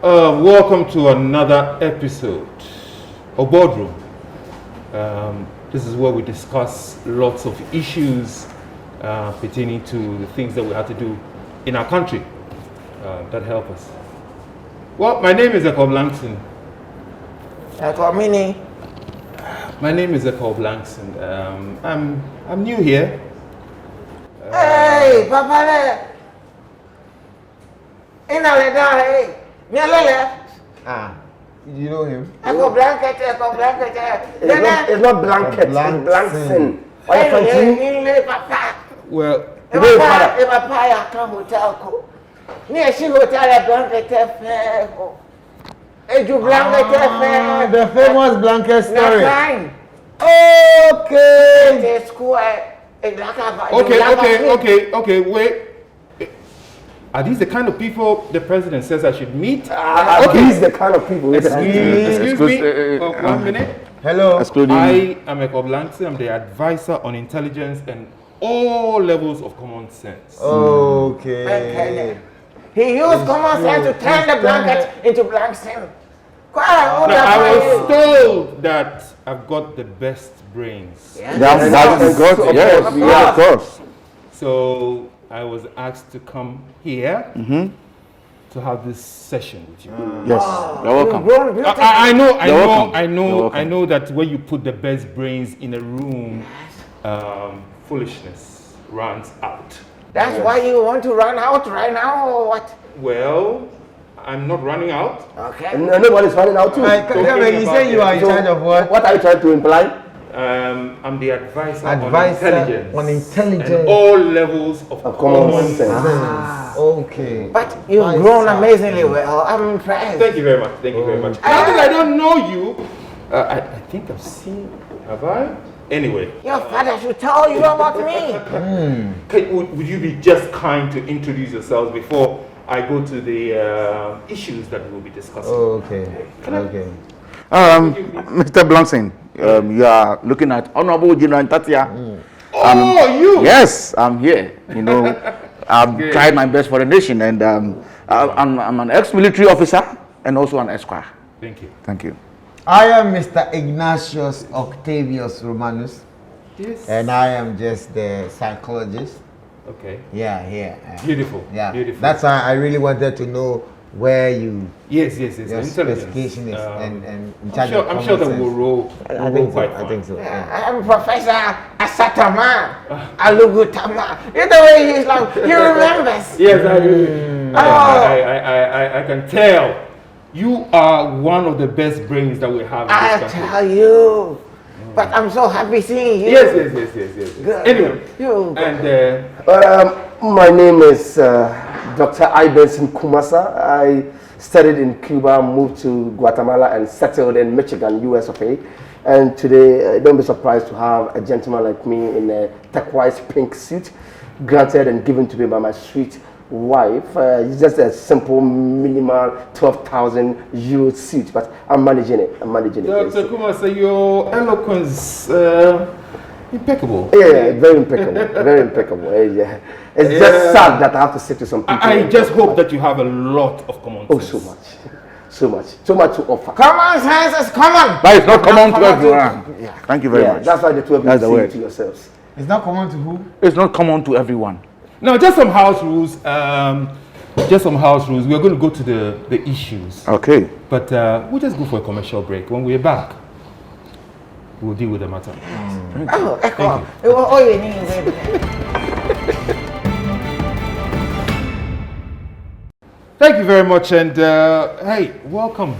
Welcome to another episode of Boardroom. This is where we discuss lots of issues pertaining to the things that we have to do in our country that help us. Well, my name is Jacob Langston. My name is Jacob Langston. I'm new here. Hey, Papa. You know him? Echo blanket. It's not blanket, it's Blankson. Well, The famous blanket story. Okay, wait. Are these the kind of people the president says I should meet? These the kind of people. Excuse me. 1 minute. Hello. I am Jacob Langston. I'm the advisor on intelligence and all levels of common sense. Okay. He used common sense to turn the blanket into Blankson. I was told that I've got the best brains. That's good. Yes, of course. So I was asked to come here to have this session with you. Yes, you're welcome. I know that when you put the best brains in a room, foolishness runs out. That's why you want to run out right now, or what? Well, I'm not running out. Okay. Nobody's running out too. You say you are in charge of what? What are you trying to imply? I'm the advisor on intelligence and all levels of common sense. Okay. But you've grown amazingly well. I'm impressed. Thank you very much. Now that I don't know you, I think I've seen. Have I? Anyway. Your father should tell you about me. Would you be just kind to introduce yourselves before I go to the issues that we'll be discussing? Okay. Mr. Blankson, you are looking at Honorable General Tatia. You? Yes, I'm here. You know, I've tried my best for the nation, and I'm an ex-military officer and also an esquire. Thank you. I am Mr. Ignatius Octavius Romanus. Yes. And I am just the psychologist. Okay. Yeah. Beautiful. Yeah. Beautiful. That's why I really wanted to know where your specification is and in charge of I'm sure that we'll roll. I think so. I'm Professor Asatama Alugutama. You know the way he's like, he remembers. Yes, I do. I can tell. You are one of the best brains that we have in this country. I tell you. But I'm so happy seeing you. Yes. Good. Anyway, my name is Dr. Ibenson Kumasa. I studied in Cuba, moved to Guatemala, and settled in Michigan, US of A. And today, don't be surprised to have a gentleman like me in a turquoise pink suit, granted and given to me by my sweet wife. It's just a simple, minimal 12,000 euro suit, but I'm managing it. Dr. Kumasa, your eloquence, impeccable. Yeah, very impeccable. Yeah. It's just sad that I have to say to some people. I just hope that you have a lot of common sense. So much to offer. Common sense is common. But it's not common to everyone. Yeah. Thank you very much. That's why the two of you say it to yourselves. It's not common to who? It's not common to everyone. Now, just some house rules. We're going to go to the issues. Okay. But we'll just go for a commercial break. When we're back, we'll deal with the matter. Echo. All you need is Thank you very much, and hey, welcome.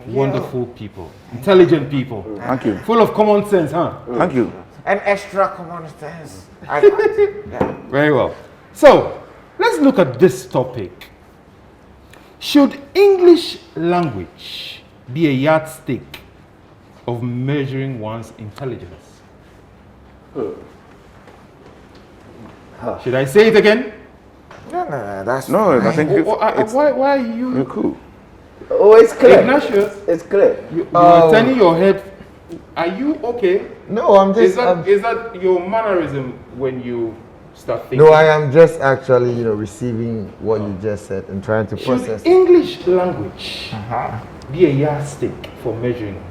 Wonderful people, intelligent people. Thank you. Full of common sense, huh? Thank you. an extra common sense. Very well. So, let's look at this topic. Should English language be a yardstick of measuring one's intelligence? Should I say it again? No, that's I think why are you? You're cool. Oh, it's clear. Ignatius, It's clear. you are turning your head. Are you okay? No, I'm just. Is that your mannerism when you start thinking. No, I am just actually, receiving what you just said and trying to process Should English language be a yardstick for measuring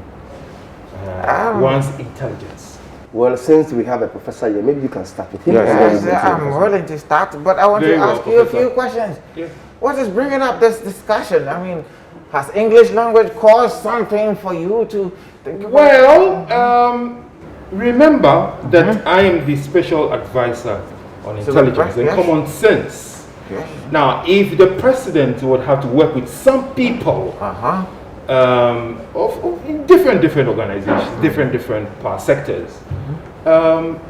one's intelligence? Well, since we have a professor here, maybe you can start with him. Yes, I'm willing to start, but I want to ask you a few questions. Yeah. What is bringing up this discussion? I mean, has English language caused something for you to think about? Well, remember that I am the special advisor on intelligence and common sense. Yes. Now, if the president would have to work with some people of different organizations, different power sectors,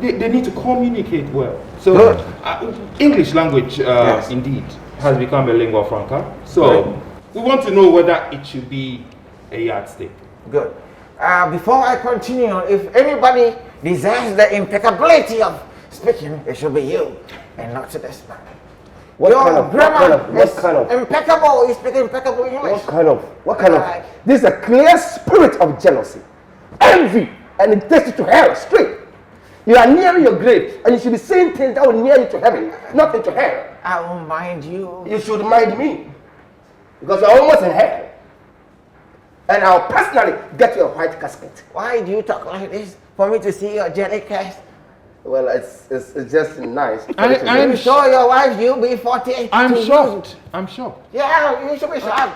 they need to communicate well. So, English language, indeed, has become a lingua franca. So, we want to know whether it should be a yardstick. Good. Before I continue, if anybody desires the impeccability of speaking, it should be you and not this man. Your grammar is impeccable. You speak impeccable English. What kind of? This is a clear spirit of jealousy, envy, and it takes you to hell straight. You are nearing your grave, and you should be saying things that will near you to heaven, not into hell. I won't mind you. You should mind me, because you're almost in hell. And I'll personally get you a white casket. Why do you talk like this? For me to see your jelly cast? Well, it's just nice. I'm sure your wife, you'll be 40. I'm shocked. I'm shocked. Yeah, you should be shocked.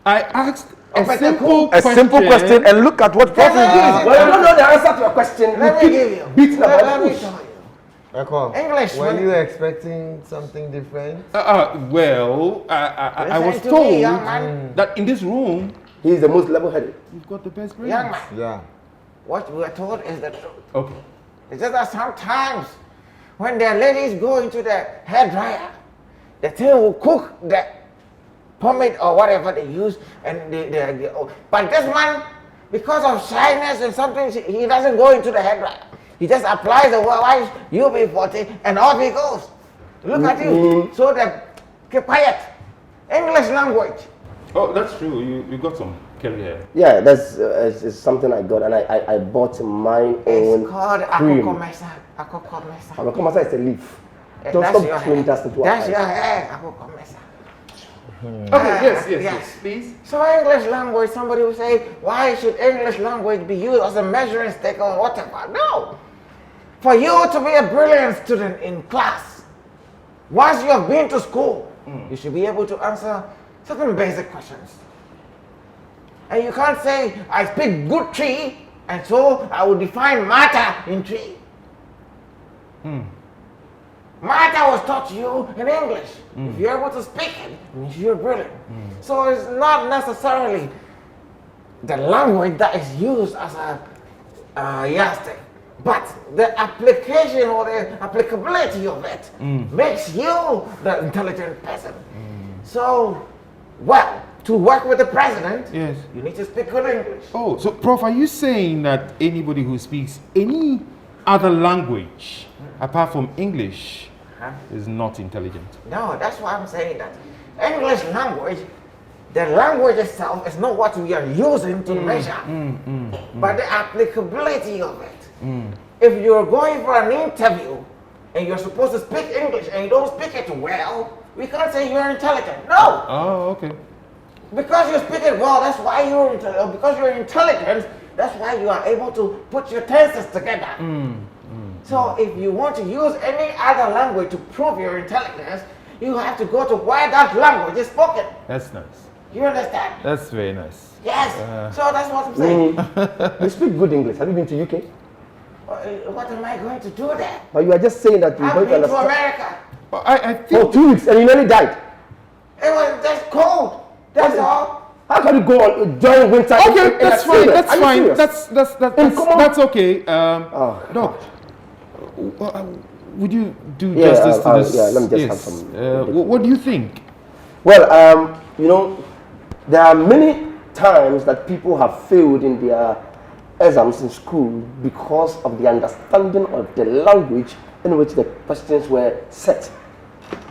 I asked A simple question and look at what Let me give you. Well, you don't know the answer to your question. Let me give you. Beating about Let the me bush. show you. Ekong, English, were when- you expecting something different? Well, I was Listen to me, told young man. that in this room, He's the most level-headed. you've got the best brains. Young man, Yeah. what we are told is the truth. Okay. It's just that sometimes when the ladies go into the hair dryer, the thing will cook the pomade or whatever they use, and but this man, because of shyness and something, he doesn't go into the hair dryer. He just applies the wise UB40 and off he goes. Look at you. So keep quiet. English language. Oh, that's true. You got some curly hair. Yeah, that's it's something I got, and I bought my own It's called cream. akokomesa. Akokomesa is a leaf. Don't That's stop your putting hair. that into our That's eyes. your hair. Akokomesa. Okay, yes, yes. please. So English language, somebody will say, why should English language be used as a measuring stick or whatever? No. For you to be a brilliant student in class, once you have been to school, you should be able to answer certain basic questions. And you can't say, I speak good tree, and so I will define matter in tree. Matter was taught to you in English. If you're able to speak it, it means you're brilliant. So it's not necessarily the language that is used as a yardstick, but the application or the applicability of it makes you the intelligent person. So, well, to work with the president, Yes. you need to speak good English. Oh, so Prof, are you saying that anybody who speaks any other language apart from English is not intelligent? No, that's why I'm saying that. English language, the language itself is not what we are using to measure, but the applicability of it. If you're going for an interview and you're supposed to speak English and you don't speak it well, we can't say you're intelligent. No! Oh, okay. Because you speak it well, that's why you're intelligent. Because you're intelligent, that's why you are able to put your tenses together. So if you want to use any other language to prove your intelligence, you have to go to where that language is spoken. That's nice. You understand? That's very nice. Yes. So that's what I'm saying. You speak good English. Have you been to UK? What am I going to do there? But you are just saying that you're I've going to been to understand. America. Well, I For think 2 weeks and you nearly died. It was just cold. That's all. How can you go on during winter? okay. in That's a fine. serious? That's Are you fine. serious? That's okay. Doc, would you do justice to this? Yeah, let me just yes. have some. What do you think? Well, there are many times that people have failed in their exams in school because of the understanding of the language in which the questions were set.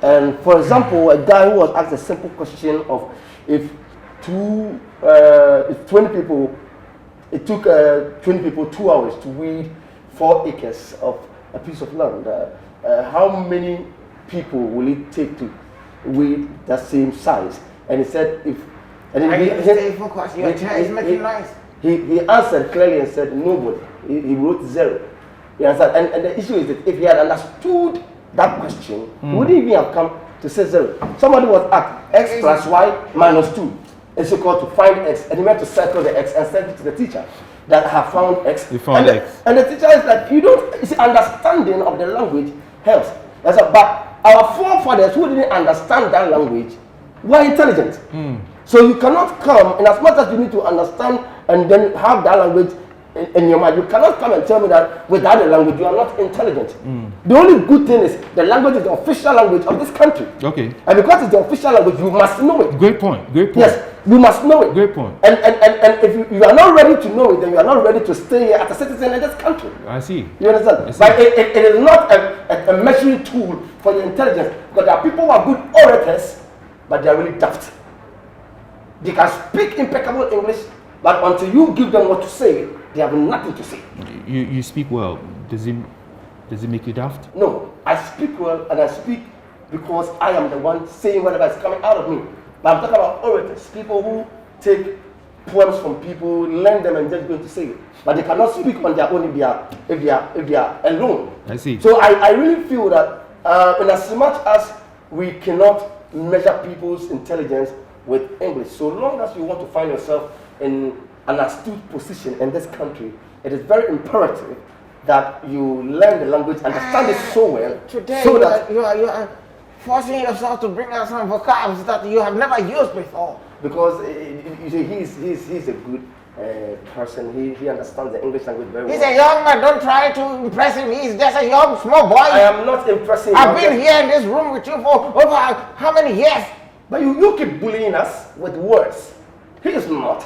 And for example, a guy who was asked a simple question of if 20 people, it took 20 people 2 hours to weed 4 acres of a piece of land. how many people will it take to weigh that same size? And he said, if... And stay focused, your chair is making noise. He answered clearly and said, nobody. He wrote 0. You understand? And the issue is that if he had understood that question, he wouldn't even have come to say 0. Somebody was asked, x plus y minus 2 is equal to find x, and he went to circle the x and send it to the teacher that I have found x. You found x. And the teacher is like, you see, understanding of the language helps. But our forefathers who didn't understand that language were intelligent. So you cannot come, and as much as you need to understand and then have that language in your mind, you cannot come and tell me that without the language you are not intelligent. The only good thing is the language is the official language of this country. Okay. And because it's the official language, you must know it. Great point. Great point. Yes, you must know it. Great point. And if you are not ready to know it, then you are not ready to stay here as a citizen in this country. I see. You understand? But it is not a measuring tool for your intelligence, because there are people who are good orators, but they are really daft. They can speak impeccable English, but until you give them what to say, they have nothing to say. You speak well. Does it make you daft? No, I speak well, and I speak because I am the one saying whatever is coming out of me. But I'm talking about orators, people who take poems from people, learn them, and just going to say it. But they cannot speak on their own if they are alone. I see. So I really feel that in as much as we cannot measure people's intelligence with English, so long as you want to find yourself in an astute position in this country, it is very imperative that you learn the language, understand it so well. Today so that you are forcing yourself to bring out some vocabs that you have never used before. Because you see, he's a good person. He understands the English language very well. He's a young man. Don't try to impress him. He's just a young, small boy. I am not impressing. I've been here in this room with you for over how many years? But you keep bullying us with words. He is not.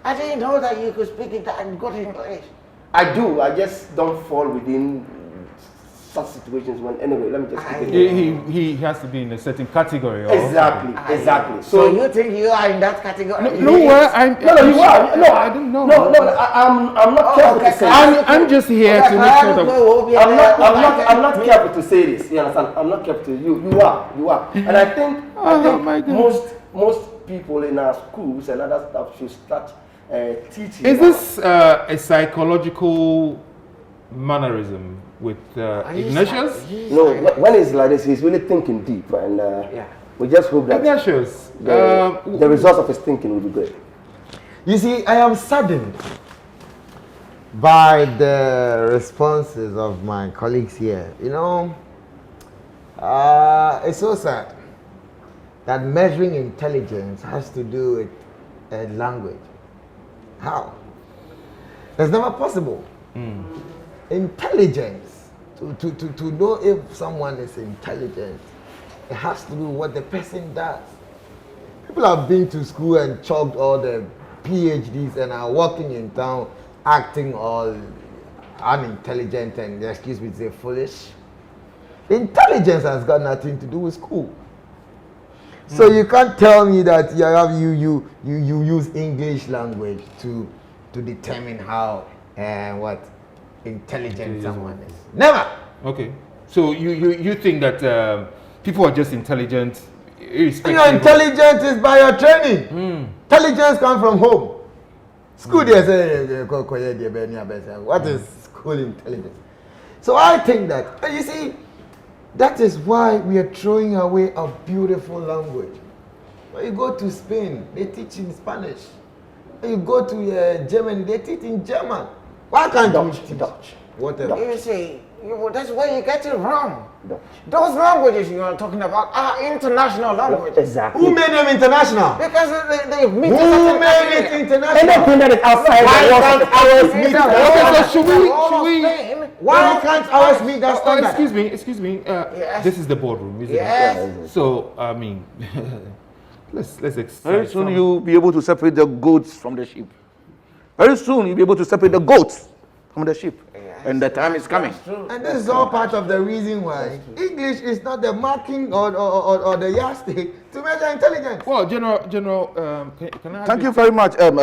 I didn't know that you could speak it and good English. I do. I just don't fall within such situations. When anyway, let me just keep it. He has to be in a certain category. Exactly. So you think you are in that category? No, you are. I don't know. No, I'm not careful to say. I'm just here to make sure that I'm not careful to say this. You understand? I'm not careful to you are. And I think most people in our schools and other stuff should start teaching. Is this a psychological mannerism with Ignatius? No, when he's like this, he's really thinking deep, and we just hope that Ignatius, the results of his thinking will be great. You see, I am saddened by the responses of my colleagues here. You know, it's so sad that measuring intelligence has to do with a language. How? It's never possible. Intelligence, to know if someone is intelligent, it has to do with what the person does. People have been to school and chalked all the PhDs and are walking in town acting all unintelligent and, excuse me to say, foolish. Intelligence has got nothing to do with school. So you can't tell me that you use English language to determine how what intelligent someone is. Never. Okay. So you think that people are just intelligent irrespective? Your intelligence is by your training. Intelligence comes from home. School they say what is school intelligence? So I think that, you see, that is why we are throwing away a beautiful language. When you go to Spain, they teach in Spanish. When you go to Germany, they teach in German. Why can't you teach Dutch? Whatever. You see, that's where you get it wrong. Those languages you are talking about are international languages. Exactly. Who made them international? Because they meet. Who made it international? Anything that is outside Why can't ours meet that? So should we? Why can't ours meet that standard? Excuse me. Yes. This is the boardroom, isn't Yes. it? So I mean, let's Very soon you'll be able to separate the goats from the sheep. Very soon you'll be able to separate the goats from the sheep. Yes. And the time is coming. And this is all part of the reason why English is not the marking or the yardstick to measure intelligence. Well, General, can I? Thank you very much, I'm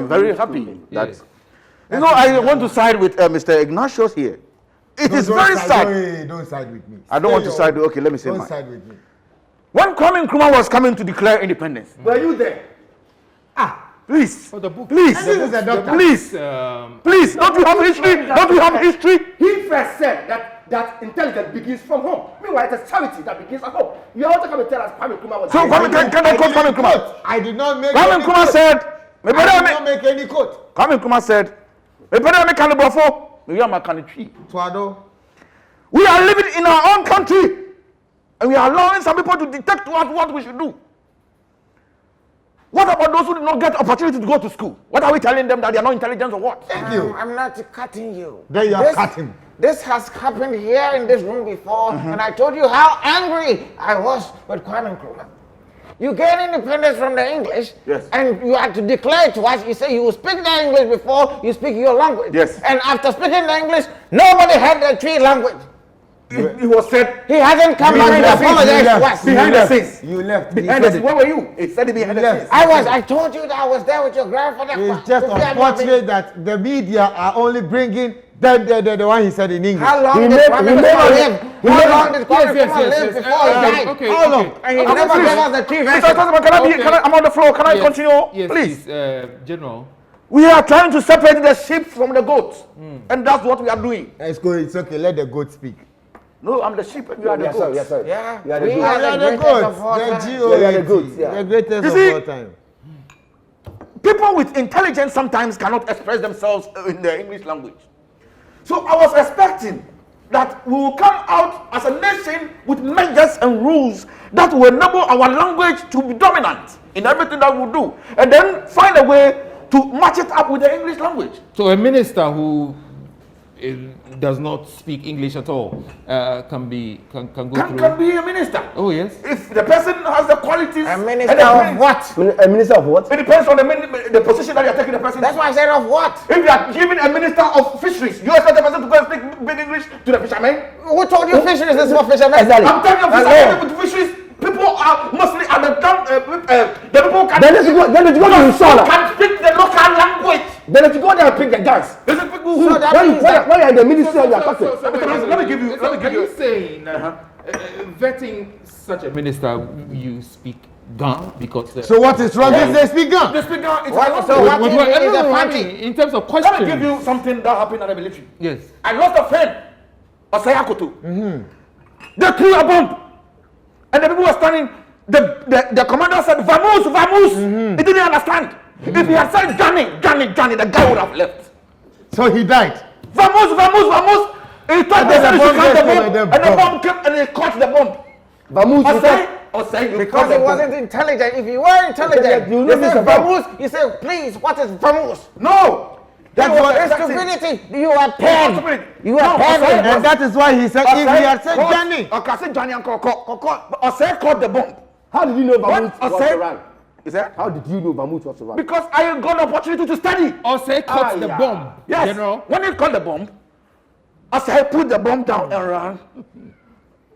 very happy that. You know, I want to side with Mr. Ignatius here. It No, is don't very side- sad. Don't side with me. I don't want to Stay side. your- Okay, let me say Don't mine. side with me. When Kwame Nkrumah was coming to declare independence, were you there? Please. For the book. Please. And this is a doctor. Please. Please. Don't you have history? Don't you have history? He first said that intelligence begins from home. Meanwhile, it's a charity that begins at home. You are also coming to tell us Kwame Nkrumah was. So Kwame, can I quote Kwame Nkrumah? I did not make Kwame any Nkrumah quote. said, I did not make any quote. Kwame Nkrumah said, Tuado. we are living in our own country and we are allowing some people to dictate to us what we should do. What about those who did not get opportunity to go to school? What are we telling them, that they are not intelligent or what? Thank you. I'm not cutting you. Then you are cutting. This has happened here in this room before, and I told you how angry I was with Kwame Nkrumah. You gain independence from the English, Yes. and you had to declare to us, you say you speak the English before you speak your language. Yes. And after speaking the English, nobody had the tree language. It was said He hasn't come back and apologized to us. behind the scenes. You left. Behind the scenes. Where were you? It said it behind the left. scenes. I told you that I was there with your grandfather. It's just unfortunate that the media are only bringing the one he said in English. How long He did never- Kwame he Nkrumah never- live? How long did Kwame Nkrumah live before he died? Okay, How long? okay. And he Okay, never please. gave us the tree Mr. version. Tosman, can I be? Okay. I'm on the floor. Can I Yes, continue? Yes, Please. General. We are trying to separate the sheep from the goats, and that's what we are doing. Let's go. It's okay. Let the goat speak. No, I'm the sheep and you are the Yes, goats. sir. Yes, sir. Yeah, You are the we goats. are They are the the greatest goats. of all The time. GOAT. They are the goats, yeah. The greatest You of see- all time. People with intelligence sometimes cannot express themselves in the English language. So I was expecting that we will come out as a nation with measures and rules that will enable our language to be dominant in everything that we do, and then find a way to match it up with the English language. So a minister who does not speak English at all can go through. Can be a minister. Oh yes. If the person has the qualities. A and minister the of brains. what? A minister of what? It depends on the position that you are taking the person. That's why I said of what? If you are giving a minister of fisheries, you expect the person to go and speak big English to the fishermen? Who told you fisheries is for fishermen? Exactly. I'm telling you, fishermen with fisheries, people are mostly at the dump. The people can. Then let's go to Usala. Can speak the local language. Then let's go there and pick the guns. There's a people who. So that When means that you are in the ministry and you are talking. Let me give you. Let me Are give you you. saying vetting such a minister, you speak Ga because So what is wrong if they speak Ga? The speaker is What- a so what- what- is no, a no, I family? mean, in terms of Let me questions. give you something that happened at the military. Yes. I lost a friend, Osayakoto. They threw a bomb, and the people were standing. The commander said, "Vamos, vamos." He didn't understand. If he had said Johnny, the guy would have left. So he died. Vamos, vamos, vamos. He thought And they then were the going to bomb count the came bomb, and then and the bomb. bomb came and they caught the bomb. Vamoose. Osai, you because caught he the wasn't bomb. intelligent. If you were intelligent, You you know this say about- vamoose. You say, please, what is vamoose? No. That's That was- what- It's that's it. stupidity. You are paid. stupid. You are No, paid. Osai- And that is why he said, if he had said Johnny. Okay, said Johnny and Koko. Osai caught the bomb. How did you know Vamoose What? was Osai- around? Is that? How did you know Vamoose was around? Because I got the opportunity to study. Osei caught the yeah. bomb. Yes. General. When he caught the bomb, Osai put the bomb down and ran.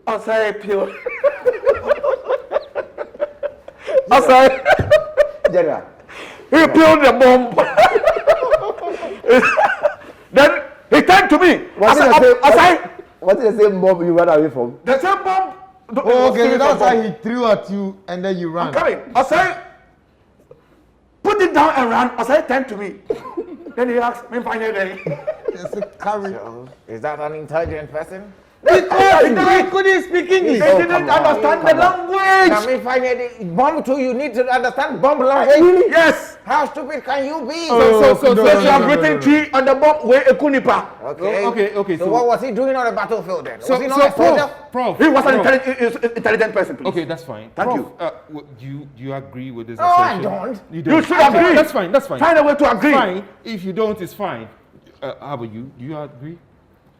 Osai peeled. Osai, General. he peeled the bomb. Then he turned to me. What did Osai, the same bomb you ran away from? the same bomb. Oh, okay, so that's bomb. why he threw at you and then you ran. Coming. Osai put it down and ran. Osai turned to me. Then he asked me finally. Yes, carry. Is that an intelligent person? Because he couldn't speak English. They didn't understand the Now, language. me find it. Bomb too. You need to understand bomb language. Yes. How stupid can you be? Oh, so- no, So no, she has no, written no, no. tree on the bomb where a kunipa. Okay. Okay. So So what was he doing on the battlefield then? So, Was he not so a soldier? Prof. He was an Prof. intelligent person, please. Okay, that's fine. Thank Prof, you. Do you agree with this No, I assertion? don't. You You don't. should Okay, agree. That's fine. That's fine. Find a way to agree. Fine. If you don't, it's fine. How about you? Do you agree?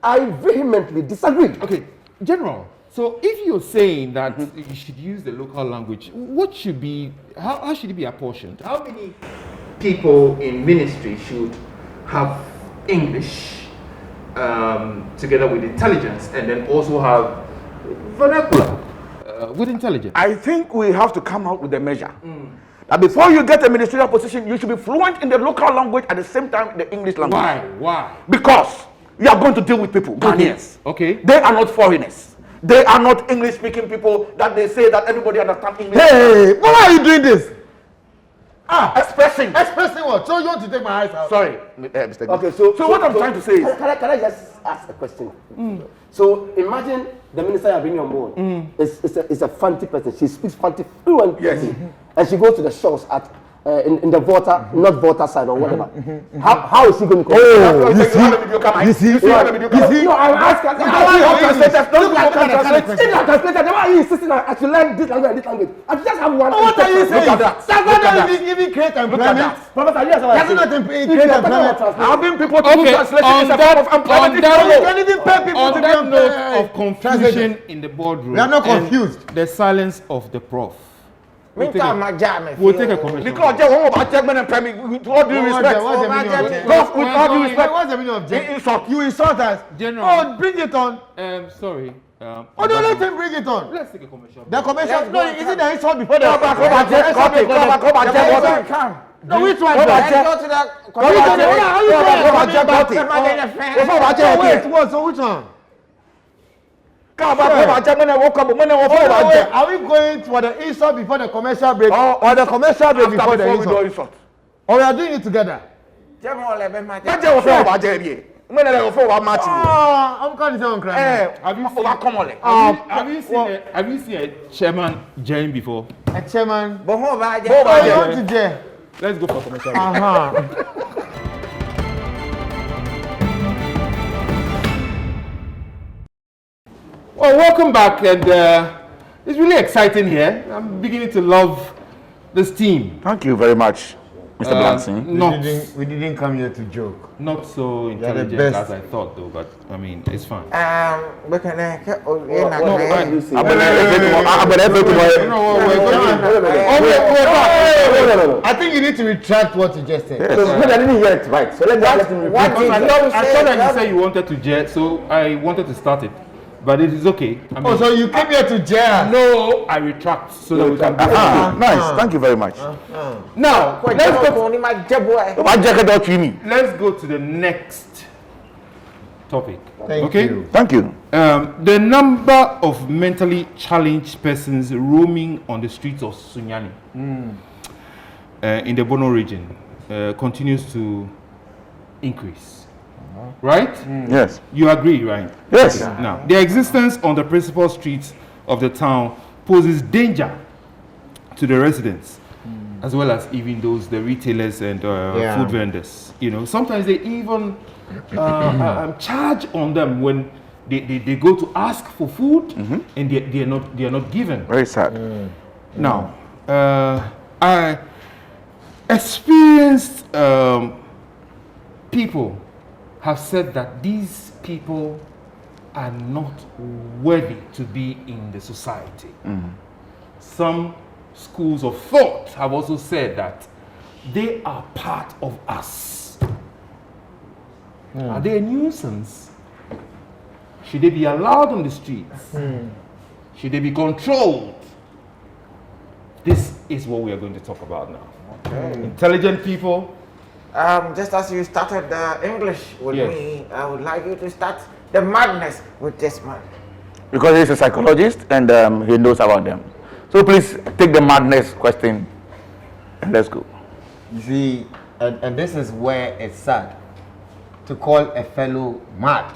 I vehemently disagree. Okay, General. So if you're saying that you should use the local language, what should be? How should it be apportioned? How many people in ministry should have English together with intelligence, and then also have vernacular with intelligence? I think we have to come out with a measure. That before you get a ministerial position, you should be fluent in the local language at the same time in the English language. Why? Because We are going to deal with people, Ghanaians. Okay. They are not foreigners. They are not English-speaking people that they say that everybody understands English. Hey, why are you doing this? Expressing. Expressing what? So you want to take my eyes out? Sorry, Mr. Okay, So what I'm trying to say is, can I just ask a question? So imagine the minister you are bringing on board is a Fanti person. She speaks Fanti fluently. Yes. And she goes to the shops at in the water, not water side or whatever. How is she going to Oh, you see? No, I'm asking. Why are you insisting I should learn this language and this language? I just have one. What are you saying? Look at that. That's not even create employment. Professor, yes, what I That's say. not create employment. Having people to do Okay, translation on is a that- form of employment. You can even pay people On to that be note of confusion translation. in the boardroom, We are not and confused. the silence of the prof. We'll take Meantime, my job, We'll take a commercial. Because just one about Jackman and Premi, with all due respect. What's the meaning of J? Prof, with all due respect. What's the meaning of J? Insult. You insult us. General. Oh, bring it on. Sorry. Oh, no, let him bring it on. Let's take a commercial. The commercial. Let's No, go. is it the insult before the? Come back, Jack. Come. No, which one? Come Go on, Let's Jack. go to the Which one? commercial. How you going? Somebody in the fan. Oh, wait, what? So which one? Come back, Jack. Are we going for the insult before the commercial break, or the commercial break before the insult? Or we are doing it together? I'm calling it on crime. Have you seen a chairman Jane before? A chairman. But who Oh, about you that? want to jail? Let's go for commercial. Well, welcome back, and it's really exciting here. I'm beginning to love this team. Thank you very much, Mr. Blanson. We didn't come here to joke. Not so the intelligent best. as I thought, though. But I mean, it's fun. We can I think you need to retract what you just said. So I didn't hear it right. So let him repeat. What did I you thought that you say? said you wanted to jet, so I wanted to start it. But it is okay. I mean, Oh, so you came here to jail? no, I retract so that we can go. Nice, thank you very much. Now, let's go to the next topic. Thank okay? you. Thank you. The number of mentally challenged persons roaming on the streets of Sunyani in the Bono region continues to increase. Right? Yes. You agree, right? Yes. Now, their existence on the principal streets of the town poses danger to the residents, as well as even the retailers and food vendors. You know, sometimes they even charge on them when they go to ask for food and they are not given. Very sad. Now, I experienced people have said that these people are not worthy to be in the society. Some schools of thought have also said that they are part of us. Are they a nuisance? Should they be allowed on the streets? Should they be controlled? This is what we are going to talk about now. Intelligent people. Just as you started the English with Yes. me, I would like you to start the madness with this man. Because he's a psychologist and he knows about them. So please take the madness question and let's go. You see, and this is where it's sad to call a fellow mad.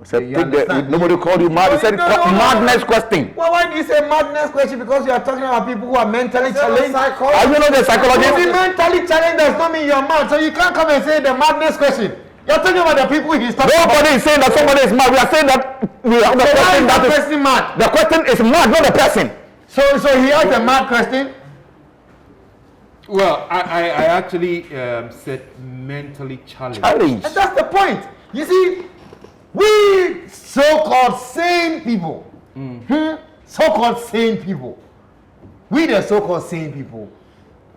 So You take the, understand? nobody called you mad. He said No. madness question. Well, why do you say madness question? Because you are talking about people who are mentally challenged. Are you not the If psychologist? you're mentally challenged, does not mean you're mad. So you can't come and say the madness question. You're talking about the people he's talking about. Nobody is saying that somebody is mad. We are saying that we have the So why question is that the is. person mad? The question is mad, not the person. So he asked a mad question. Well, I actually said mentally challenged. Challenge. And that's the point. You see, we so-called sane people, so-called sane people, we the so-called sane people,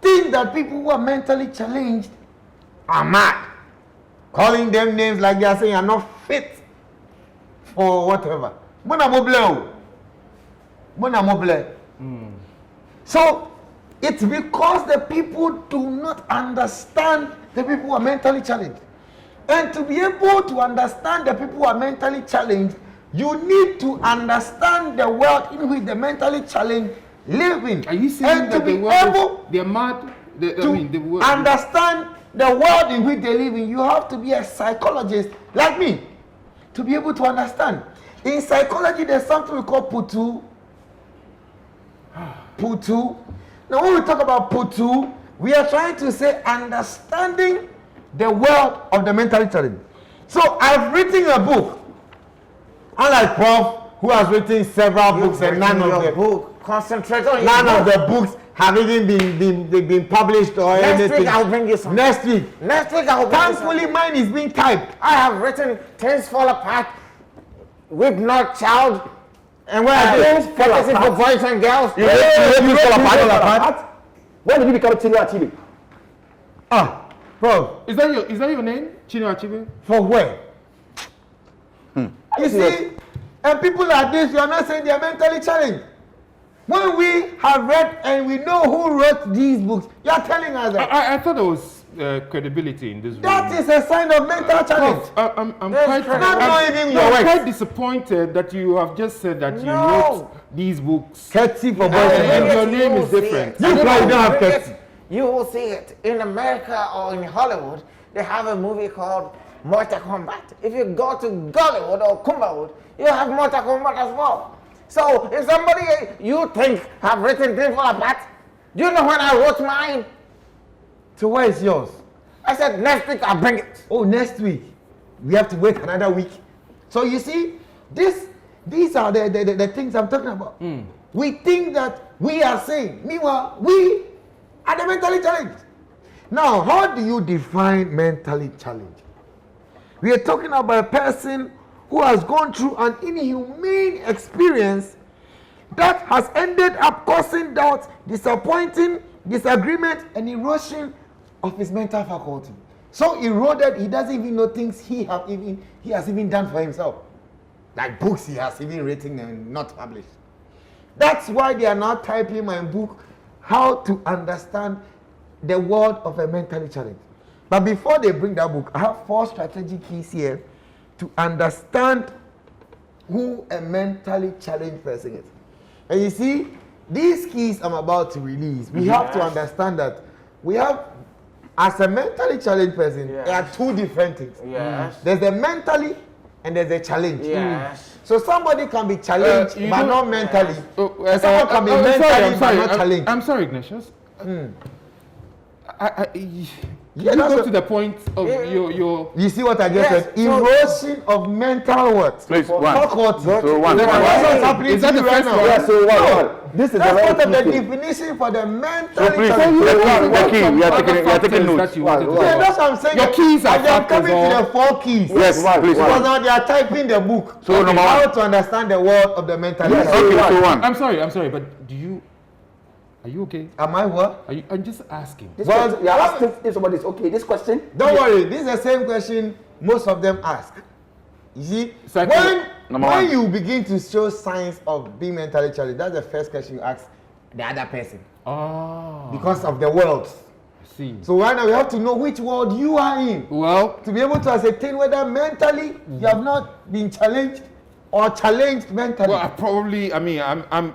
think that people who are mentally challenged are mad. Calling them names like they are saying are not fit for whatever. So it's because the people do not understand the people who are mentally challenged. And to be able to understand the people who are mentally challenged, you need to understand the world in which the mentally challenged live in. Are you saying and that to be the world able they're mad? to the world, understand the world in which they live in, you have to be a psychologist like me to be able to understand. In psychology, there's something we call Putu. Putu. Now, when we talk about Putu, we are trying to say understanding the world of the mentally challenged. So, I've written a book, unlike Prof, who has written several books, and none of the book. Concentrate on none your of book. the books have even been published or Next anything. week I'll bring you some. Next week. Next week I'll bring you some. Thankfully, mine is being typed. I have written Things Fall Apart, Whip Not Child, And where are they? Fantasy for Boys and Girls. You wrote Fall Apart? When did you become Chinua Achebe? Ah, bro, is that your name, Chinua Achebe? for where? You see, and people like this, you are not saying they are mentally challenged. When we have read and we know who wrote these books, you are telling us that. I thought there was credibility in this room. That is a sign of mental challenge. I'm There's not even your works. quite disappointed that you have just said that you wrote these books. Courtesy for boys And and your girls. name is different. You probably don't have Bring courtesy. it. You will see it in America or in Hollywood. They have a movie called Mortal Kombat. If you go to Gollywood or Kumbawood, you have Mortal Kombat as well. So if somebody you think have written Things Fall Apart, do you know when I wrote mine? So where is yours? I said next week I'll bring it. Oh, next week. We have to wait another week. So you see, these are the things I'm talking about. We think that we are saying, meanwhile, we are the mentally challenged. Now, how do you define mentally challenged? We are talking about a person who has gone through an inhumane experience that has ended up causing doubt, disappointing, disagreement, and erosion of his mental faculty. So eroded, he doesn't even know things he has even done for himself. Like books he has even written and not published. That's why they are now typing my book, How to Understand the World of a Mentally Challenged. But before they bring that book, I have 4 strategic keys here to understand who a mentally challenged person is. And you see, these keys I'm about to release, we have to understand that we have, as a mentally challenged person, there are 2 different things. Yes. There's a mentally and there's a challenge. Yes. So somebody can be challenged you but don't- not mentally. Someone Someone can be mentally but not challenged. I'm sorry, Ignatius. Yeah, you that's go what- to the point of your You see what I just Yes, said? so- Erosion of mental what? Please, one. Faculty. So one. That's what's happening Is that to you the right first now. one? Yeah, so one. This is That's another part of the key thing. definition for the mentally So please, challenged. the key, What we are taking factors notes. that you wanted to One. Yeah, talk that's about? what I'm saying. Your keys are And they're coming factors, to the 4 keys. Yes, One, please. one. Because now they are typing the book. So number How one. to understand the world of the mentally Yes. challenged. Okay, so one. I'm sorry, but are you okay? Am I what? I'm just asking. This Well, question, you are asking if somebody is okay. This question, Don't worry, this is the same question most of them ask. You see, Second- Number when one. you begin to show signs of being mentally challenged, that's the first question you ask the other person because of the world. I see. So right now we have to know which world you are in Well, to be able to ascertain whether mentally you have not been challenged or challenged mentally. I'm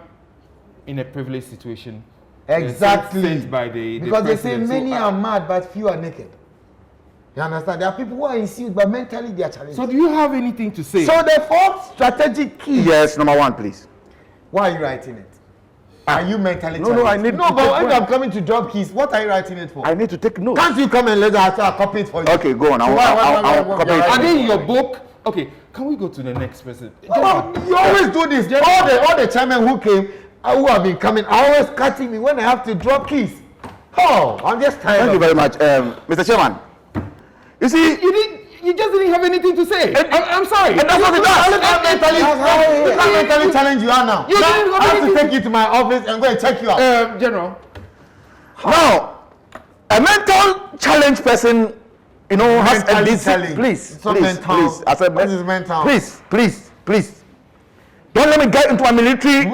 in a privileged situation. Exactly. Sent by the Because they say president. So many are mad but few are naked. You understand? There are people who are in suit but mentally they are challenged. So do you have anything to say? So the 4th strategic key. Yes, number one, please. Why are you writing it? Are you mentally No, challenged? I need No, to but take when one. I'm coming to drop keys, what are you writing it for? I need to take notes. Can't you come and let us copy it for you? Okay, go on. Why- I'll why- copy why- it. Are they in your book? Okay, can we go to the next person? Oh, you always do this. All the chairmen who came, who have been coming, are always catching me when I have to drop keys. Oh, I'm just tired. Thank you of very much, Mr. Chairman. You see, You just didn't have anything to say. I'm sorry. and that's what it does. Look how mentally challenged you are now. You Now, didn't have I have to anything- take you to my office and go and check you out. General. Now, a mental challenged person, has a Mentally disease. challenged. Please, It's not please, mental. please. I said, What is mental? Please. Don't let me get into a military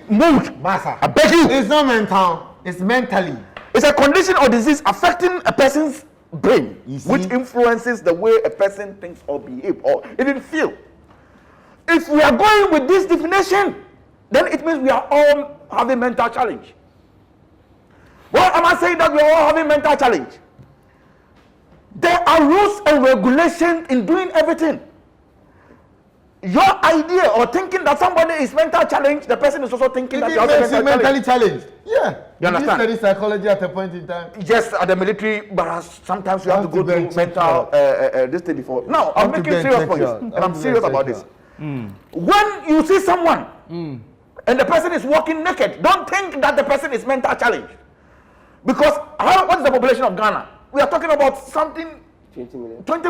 mood. Massa. I beg you. It's not mental. It's mentally. It's a condition or disease affecting a person's brain, which influences the way a person thinks or behave or even feel. If we are going with this definition, then it means we are all having mental challenge. Why am I saying that we are all having mental challenge? There are rules and regulations in doing everything. Your idea or thinking that somebody is mental challenged, the person is also thinking that they are mentally challenged. Yeah. You understand? Did you study psychology at a point in time? Yes, at the military, but sometimes you have to go through mental this thing before. No, I'm making serious points, and I'm serious about this. When you see someone and the person is walking naked, don't think that the person is mental challenged. Because what is the population of Ghana? We are talking about something 20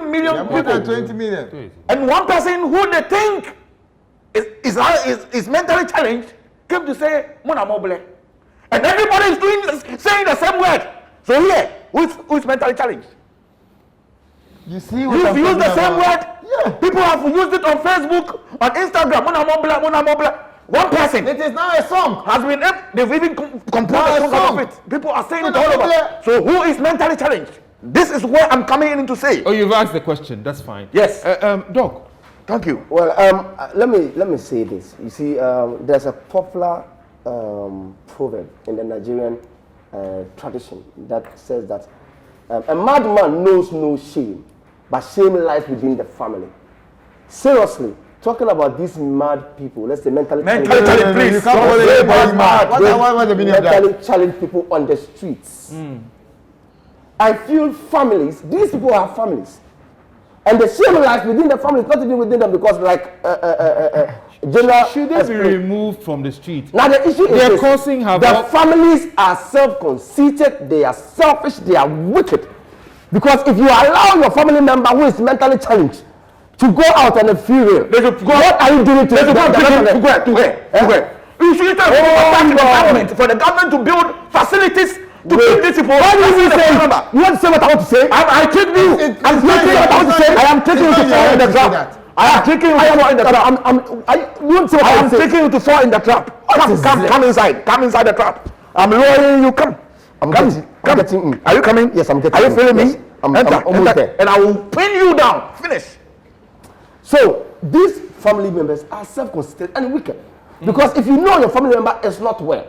million Yeah, people. more than 20 million. And one person who they think is mentally challenged came to say, Mona Mobile. And everybody is saying the same word. So here, who is mentally challenged? You see what You've I'm used the talking same about? word. Yeah. People have used it on Facebook, on Instagram. Mona Mobile, Mona Mobile. One person It is now a song. has been, they've even composed Now a a song song. out of it. People are saying it Mona all over. Mobile. So who is mentally challenged? This is where I'm coming in to say. Oh, you've asked the question. That's fine. Yes. Doc. Thank you. Well, let me say this. You see, there's a popular proverb in the Nigerian tradition that says that a madman knows no shame, but shame lies within the family. Seriously, talking about these mad people, let's say mentally Mentally challenged- challenged, please. You can't Don't call say anybody mad. mad. What's the meaning of that? mentally challenged people on the streets. I feel families, these people have families. And the shame lies within the families, not even within them, because like general Should they be removed from the street? now the issue is They're this. causing havoc. The families are self-conceited, they are selfish, they are wicked. Because if you allow your family member who is mentally challenged to go out on a free will, what are you doing to them? To where? You should tell for the government to build facilities to keep these people. Why do you say? You want to say what I want to say? I take you. I'm taking what I want to say. I am taking you to fall in the trap. I am taking you to fall in the trap. You want to say what I am taking you to fall in the trap. Come inside. Come inside the trap. I'm lowering you. Come. I'm getting. Are you coming? Yes, I'm getting. Are you feeling yes. me? I'm Enter, almost enter, there. and I will pin you down. Finish. So these family members are self-conceited and wicked. Because if you know your family member is not well,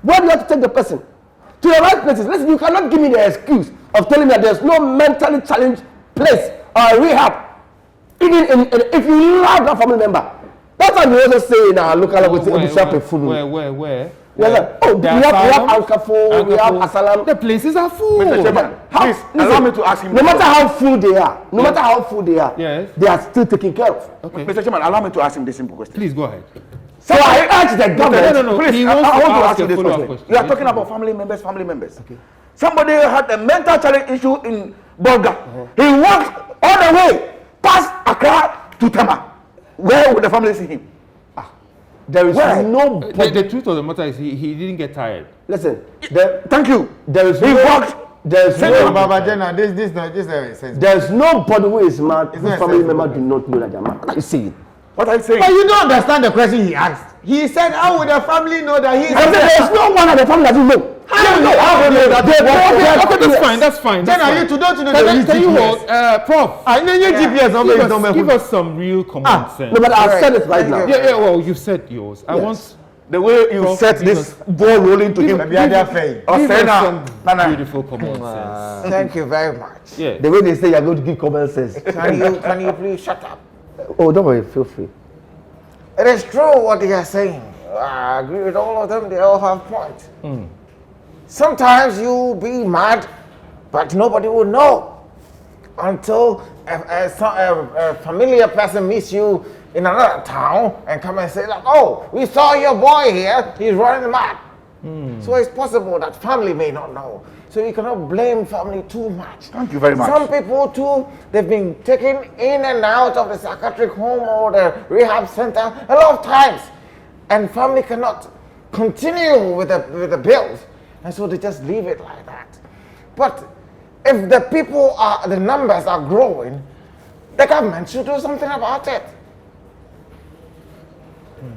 why do you have to take the person to the right places? Listen, you cannot give me the excuse of telling me that there's no mentally challenged place or rehab. Even if you love that family member, that's what we also say in our local language. Where? Yes, oh, we have Ankafo, we have Asalam. The places are full. Mr. Chairman, please allow me to ask him. No matter how full they are, Yes. they are still taken care of. Okay. Mr. Chairman, allow me to ask him this simple question. Please go ahead. So I urge the government. No. Please, He I wants want to ask ask you a this follow-up question. question. You are talking about family members. Okay. Somebody had a mental challenge issue in Bolga. He walked all the way past Accra to Tama. Where would the family see him? There is no. The truth of the matter is he didn't get tired. Listen, Thank you. there is He no. walked. There's No, no. Baba Jenna, this makes sense. There's nobody who is mad whose not family sensible. member do not know that they're mad. What are you saying? What are you saying? But you don't understand the question he asked. He said, how would the family know that he is I said there's no one at the family that you know. How do you know that? Okay, that's fine. Jenna, you two don't you know Can the you GPS? hold, Prof? I know your GPS number Give us some real common sense. No, but I've said it right Thank now. you. Yeah, well, you've said yours. I want The way you Prof, set give this ball rolling to him. Maybe I dare fail. give Say us now. some beautiful common sense. Thank you very much. Yeah. The way they say you're going to give common sense. Can you please shut up? Oh, don't worry, feel free. It is true what they are saying. I agree with all of them. They all have points. Sometimes you be mad, but nobody will know until a familiar person meets you in another town and come and say, like, oh, we saw your boy here. He's running mad. So it's possible that family may not know. So you cannot blame family too much. Thank you very much. Some people too, they've been taken in and out of the psychiatric home or the rehab center a lot of times. And family cannot continue with the bills. And so they just leave it like that. But if the numbers are growing, the government should do something about it.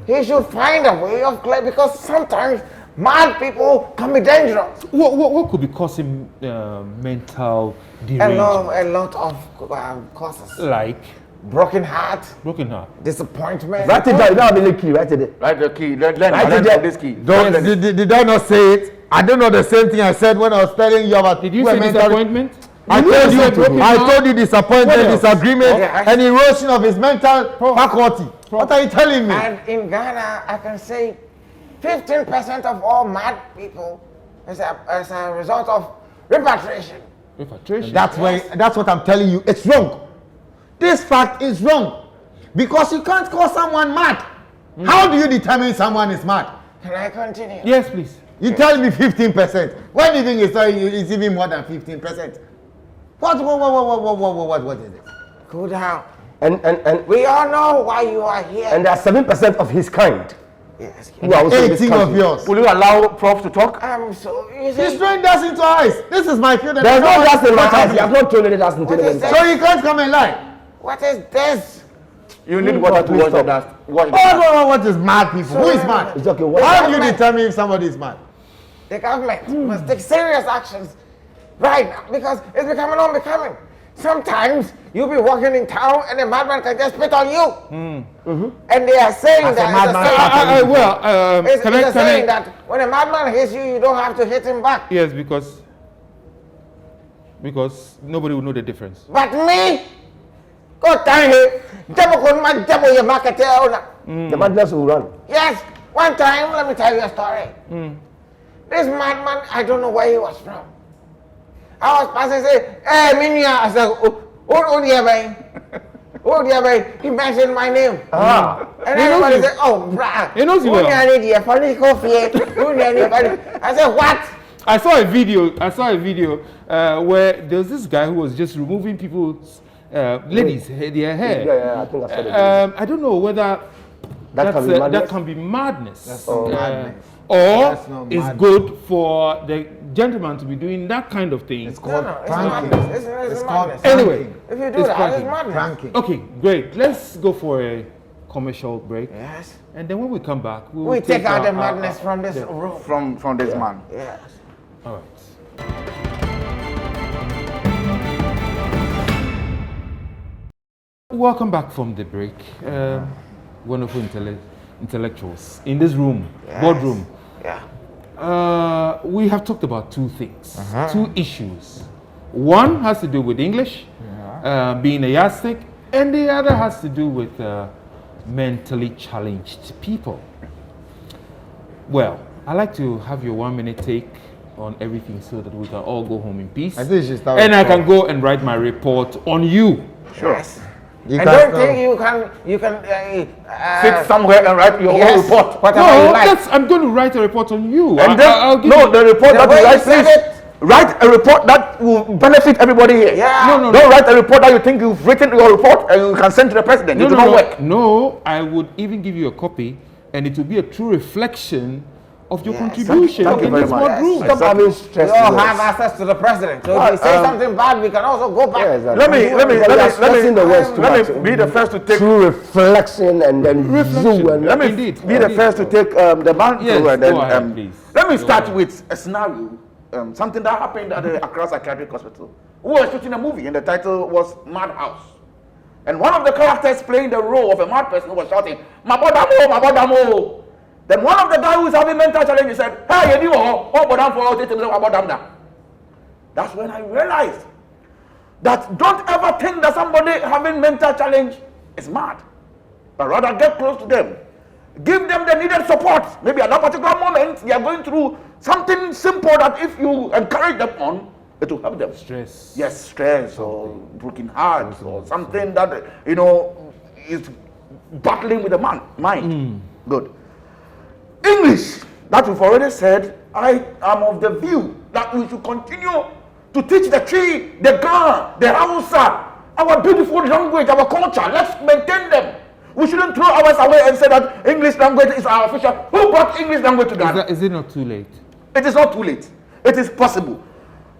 He should find a way of, because sometimes Mad people can be dangerous. What could be causing mental derangement? A lot of causes. Like Broken heart, disappointment. Write it down. You don't have any key. Write it there. Write the key. Learn Write it down. this key. Did I not say it? I don't know the same thing I said when I was telling you about. Did you say disappointment? I told you disappointment, disagreement, and erosion of his mental faculty. What are you telling me? And in Ghana, I can say 15% of all mad people is a result of repatriation. That's what I'm telling you. It's wrong. This fact is wrong. Because you can't call someone mad. How do you determine someone is mad? Can I continue? Yes, please. You tell me 15%. Why do you think it's even more than 15%? What is it? Cool down. And We all know why you are here. and there are 7% of his kind Yes. who are also in this 18 of country. yours. Will you allow Prof to talk? So you He's see, throwing dust into our eyes. This is my field. There's no dust in my eyes. You have not thrown any dust into What is anybody's that? eyes. So you can't come and lie. what is this? You need water to wash the dust. Wash the dust. What is mad people? Who is mad? It's okay. What? How do you determine if somebody is mad? The government must take serious actions right now because it's becoming unbecoming. Sometimes you'll be walking in town and a madman can just spit on you. And they are saying As a that madman it's can a saying I? that when a madman hits you, you don't have to hit him back. Yes, because nobody will know the difference. But me, go down here, double your market. The madness will run. Yes, one time, let me tell you a story. This madman, I don't know where he was from. I was passing and say, hey, Minya. I said, oh, dear, man. Oh, dear, man. He mentioned my name. And everybody said, oh, brah. He knows you well. I said, what? I saw a video where there was this guy who was just removing people's ladies' their hair. Yeah, I think I saw it. I don't know whether that can be madness. That's not madness. Or That's not it's madness. good for the gentleman to be doing that kind of thing. It's called No, it's pranking. madness. It's called madness. Anyway, pranking. If you do It's that, pranking. it's madness. Pranking. Okay, great. Let's go for a commercial break. Yes. And then when we come back, we will We take out the our- madness from this room. From this man. Yes. All right. Welcome back from the break. Wonderful intellectuals in this room, Yes. boardroom. Yeah. We have talked about two things, two issues. One has to do with English, being a yardstick, and the other has to do with mentally challenged people. Well, I'd like to have your 1 minute take on everything so that we can all go home in peace. I think you should start And with I can Paul. go and write my report on you. Sure. Yes. You And can don't start. think you can Sit somewhere and write your yes, own report. whatever No, you like. I'm going to write a report on you. And I'll then, give no, you- the report The that way you you write, said please it. write a report that will benefit everybody here. Yeah. No, Don't write a report that you think you've written your report and you can send to the president. No, it will no, not no, work. no, I would even give you a copy, and it will be a true reflection of your Yes. contribution Thank you in very this much. boardroom. Stop having stress. We all in have us. access to the president. So if we say something bad, we can also go back. Yeah, exactly. Let me stressing the words too let me much. be the first to take. True reflection and then Reflection. zoo and Let me Indeed, be the indeed. first to take the man Yes, through and go then ahead, please. let me Go start ahead. with a scenario, something that happened at the Accra Psychiatric Hospital. We were shooting a movie and the title was Madhouse. And one of the characters playing the role of a mad person was shouting, Mabodamo, Mabodamo. Then one of the guys who is having mental challenge said, hey, you know, that's when I realized that don't ever think that somebody having mental challenge is mad, but rather get close to them. Give them the needed support. Maybe at that particular moment, they are going through something simple that if you encourage them on, it will help them. Stress. Yes, stress or broken heart or something that, you know, is battling with the mind. Good. English, that we've already said, I am of the view that we should continue to teach the tree, the Ga, the Hausa, our beautiful language, our culture. Let's maintain them. We shouldn't throw ours away and say that English language is our official. Who brought English language to Ghana? Is it not too late? It is not too late. It is possible.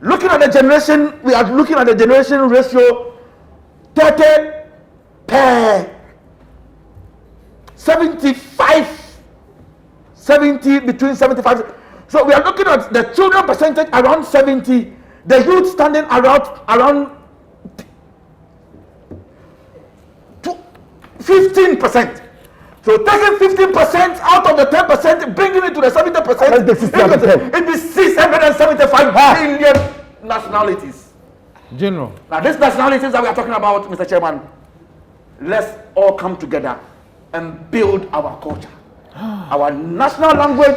Looking at the generation, we are looking at the generation ratio 30 per 75, 70, between 75. So we are looking at the children percentage around 70, the youth standing around 15%. So taking 15% out of the 10%, bringing it to the 70%, it be 675 million nationalities. General. Now these nationalities that we are talking about, Mr. Chairman, let's all come together and build our culture. Our national language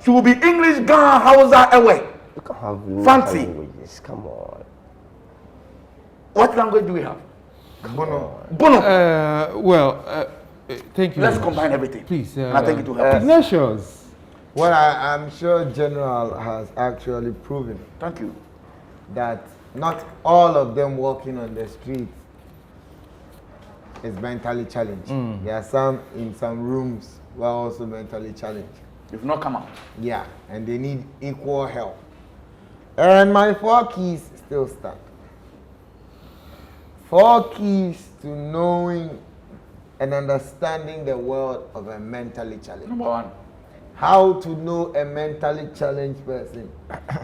should be English, Ghana, Hausa, Ewe. You can't have no Fancy. languages. Come on. What language do we have? Bono. Thank you. Let's combine everything. Please. I think it will help. Ignatius. Well, I'm sure General has actually proven Thank you. that not all of them walking on the street is mentally challenged. There are some in some rooms who are also mentally challenged. If not come out. Yeah, and they need equal help. And my 4 keys still stand. 4 keys to knowing and understanding the world of a mentally challenged. Number 1. How to know a mentally challenged person.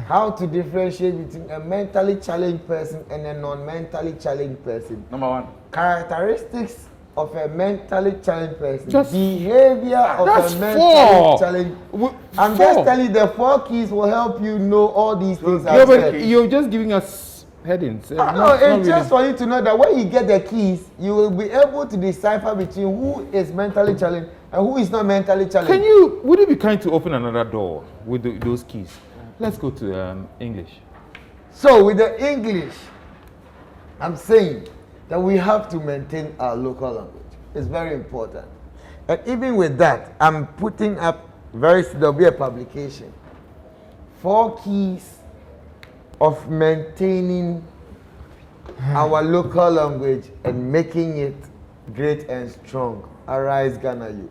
How to differentiate between a mentally challenged person and a non-mentally challenged person. Number 1. Characteristics of a mentally challenged person. Just- behavior of That's a mentally 4. challenged. I'm Four. just telling you, the 4 keys will help you know all these things. Yeah, I've but said. you're just giving us headings. No, not it's just really. for you to know that when you get the keys, you will be able to decipher between who is mentally challenged and who is not mentally challenged. Would you be kind to open another door with those keys? Let's go to English. So with the English, I'm saying that we have to maintain our local language. It's very important. And even with that, I'm putting up there'll be a publication. 4 keys of maintaining our local language and making it great and strong. Arise, Ghana youth.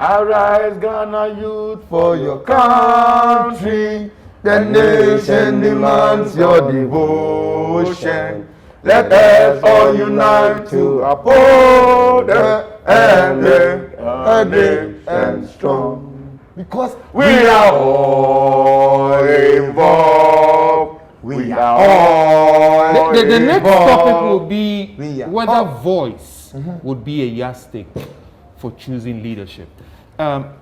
Arise, Ghana youth, For your country, the nation demands your devotion. Let us all unite to uphold the great and strong. Because we are all involved. We are all The next topic will be We are whether all- voice would be a yardstick for choosing leadership. God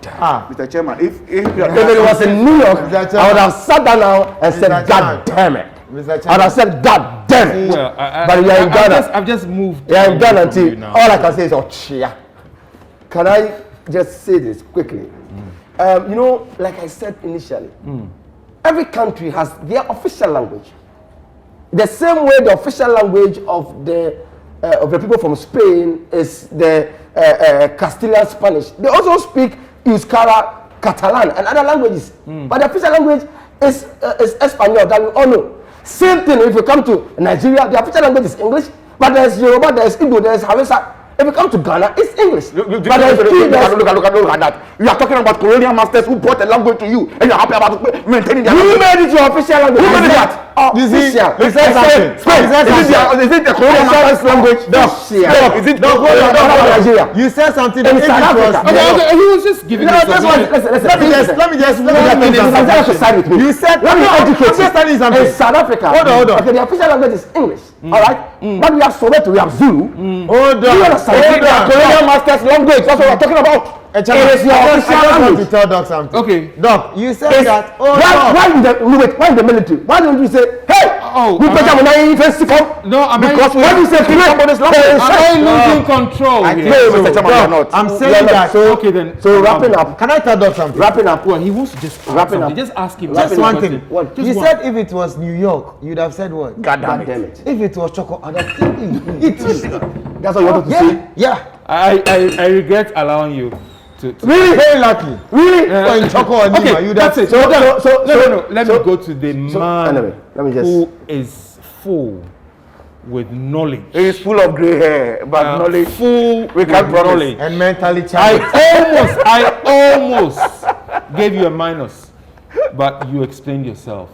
damn. Mr. Chairman, if If it was in New York, I would have sat down now and said, Mr. God damn it. Mr. I would Chairman. have said, God damn it. Well, But you are in Ghana. I've just moved. Yeah, in Ghana, from you too. now. All I can say is, oh, chia. Can I just say this quickly? You know, like I said initially, every country has their official language. The same way the official language of the people from Spain is the Castilian Spanish. They also speak Euskara, Catalan, and other languages. But the official language is Espanol, that we all know. Same thing if you come to Nigeria, the official language is English, but there's Yoruba, there's Igbo, there's Hausa. If you come to Ghana, it's English. But there's look at that. You are talking about colonial masters who brought a language to you, and you're happy about maintaining their Who language. made it your official language? Who made that? You see, Official. you said something. Spain. Is it the colonial masters language? Official. Is it Nigeria. You said something. In if it South was- Africa. Okay, he was just giving No, us that's some- why. Listen. Let me just. Let me side with me. You said. Let me educate I'm just telling you you. something. In South Africa, Hold on. okay, the official language is English. All right, but we have Soweto, we have Zulu. Hold Do you on. understand? Hold on. Colonial masters language. That's what we're talking about. It is your I official just want to language. tell Doc something. Okay. Doc, you said It's- that. why in the military? Why don't you say, hey, Oh, we am put I- them on an offensive form? No, am I- Because when you say somebody's language, Am I losing control I here? think No, Mr. Chairman, you're not. I'm You are saying not. that. So, Okay, then. So wrapping up. Can I tell Doc something? Wrapping up. Well, he wants to just Wrapping up. Just ask him. Just one one question. thing. What? Just You one. said if it was New York, you'd have said what? God damn it. If it was Choco, I'd have said it. That's what you wanted to Yeah, say? yeah. I regret allowing you to Really? Very lucky. Really? Or in Choco or Nima, Okay, you'd that's have it. said. No. Let me go to the man anyway, let me just- who is full with knowledge. He is full of grey hair, but knowledge. Full We can't with promise. knowledge. And mentally challenged. I almost gave you a minus, but you explained yourself.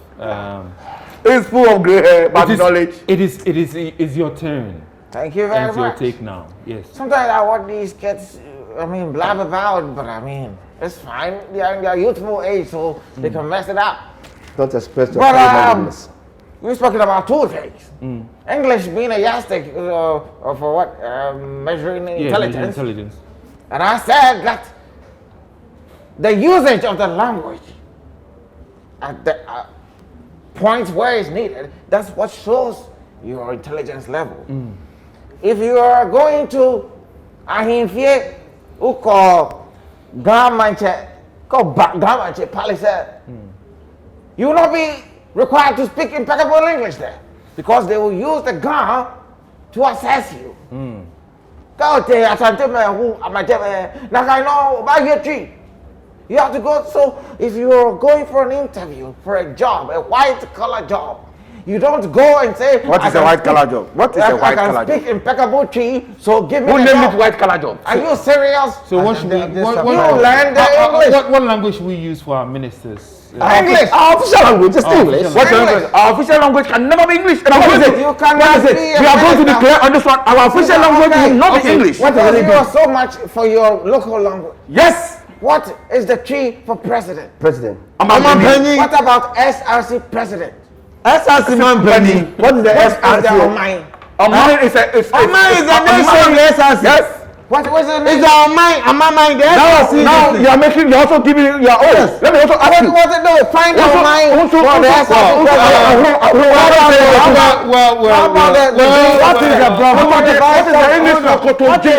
He is full of grey hair, but knowledge. It is your turn. Thank you And very it's your much. take now. Yes. Sometimes I watch these kids I mean, blab about, but I mean, it's fine. They are in their youthful age, so they can mess it up. Don't express your But mindedness. we're speaking about two things. English being a yardstick for what? Measuring intelligence. Intelligence. And I said that the usage of the language at the points where it's needed, that's what shows your intelligence level. If you are going to Ahimfie, Uko, Gamanche, Palace, you will not be required to speak impeccable English there because they will use the gun to assess you. You have to go. So if you're going for an interview for a job, a white collar job, you don't go and say, What is a white collar job? What is a white collar I can speak job? impeccable Tree, so give me Who the named job. it white collar job? Are you serious? So what should we? You learn the English. What language should we use for our ministers? English. Our official language is English. official What English. language? Our official language can never be English. And What what is is it? it? You cannot What is it? be a We are going to minister. declare on this one. Our official language will not be English. What does it do so much for your local language? Yes. What is the tree for president? President. What about SRC president? SRC man Penny. What is the What is SRC? the Omai? Oman is a nation, SRC. Yes. What was the name? Is our mind? Am I mind there? Now you are making. You are also giving your own. Yes. Let me also ask you. What it do? Find Also- Omai also- for the also- SRC president. What is the problem? What is the English for Kotoje?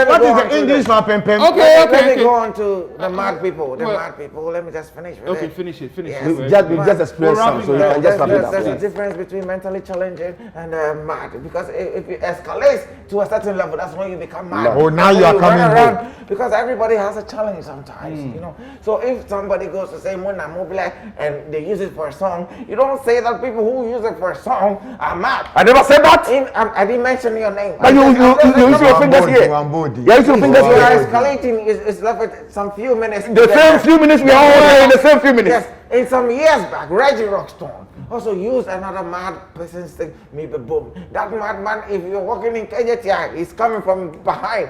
What is the English for Pempem? Let me go on to the mad people. The mad people. Let me just finish with Okay, it. finish it. Yes. it. We just explained some, so you can just wrap it up. There's a Yeah. difference between mentally challenging and mad. Because if you escalate to a certain level, that's when you become mad. Oh, now That's you when are run coming around. home. Because everybody has a challenge sometimes, you know. So if somebody goes to say Mona Mobile and they use it for a song, you don't say that people who use it for a song are mad. I never said that. I didn't mention your name. But you use your fingers here. Yeah, use your fingers You are here. escalating. It's left with some few minutes. The same few minutes we are all here in the same few minutes. Yes, in some years back, Reggie Rockstone also used another mad person's thing, me be boom. That madman, if you're walking in KJTI, he's coming from behind.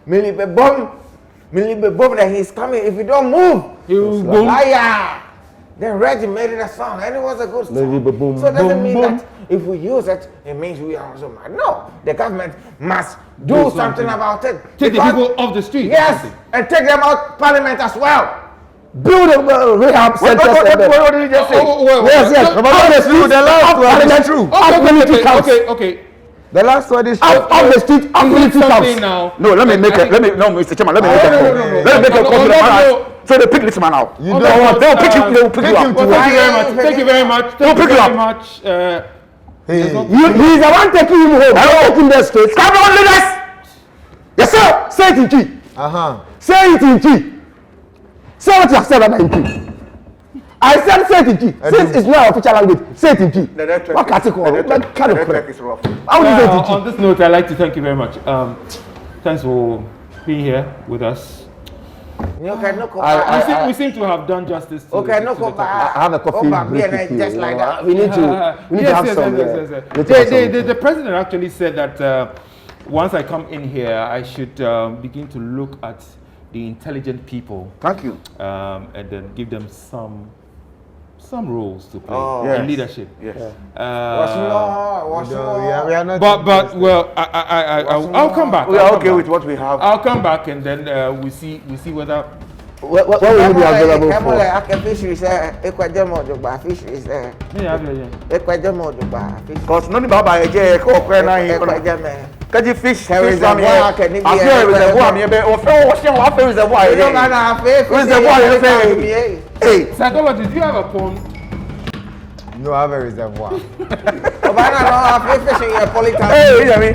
Millie be boom, then he's coming. If you don't move, You boom. Liar. Then Reggie made it a song, and it was a good song. Millie be boom, So it doesn't boom, mean boom. that if we use it, it means we are also mad. No, the government must do something about it. Take the Because- people off the street. Yes, and take them out parliament as well. Build a rehab center. What did you just say? Yes, yes. That's true. The last one is true. Okay. The last one is Off the street, off military Something camps. now. No, let me make it. Let me no, Mr. Chairman. Let me make it. Let me make a call to the parents. So they pick this man out. You Okay, don't want. They'll pick you. They will pick you Take him up. to Well, thank you very much. Thank you very much. Thank you pick you very up. much. Hey, He's the one taking him home. I'm taking the straight. Come on, leaders. Yes, sir. Say it in G. Say it in G. Say what you have said about in G. I said say it in G. Since it's not official language, say it in G. What category? What kind of correct? is rough. How do you say it in G? On this note, I'd like to thank you very much. Thanks for being here with us. Okay, no go We seem to have done justice to Okay, no to go the topic. back. I have a coffee break with you. Just like that. We need to Yes, have yes, some. yes, we yes, yes. need to have some- The president actually said that once I come in here, I should begin to look at the intelligent people Thank you. and then give them some roles to play Yes. in leadership. Yes. What's more? we are not. But well, I'll come back. We I'll are come okay back. with what we have. I'll come back and then we see whether. What will you be available for? I can fisheries fisheries Because none about by a Kaji fish, There is a reservoir. can it be I a feel reservoir. reservoir? Me be offer reservoir. Hey, Psychology, do you have a pond? No, I have a reservoir. Fishing in a polytime. hey, I mean.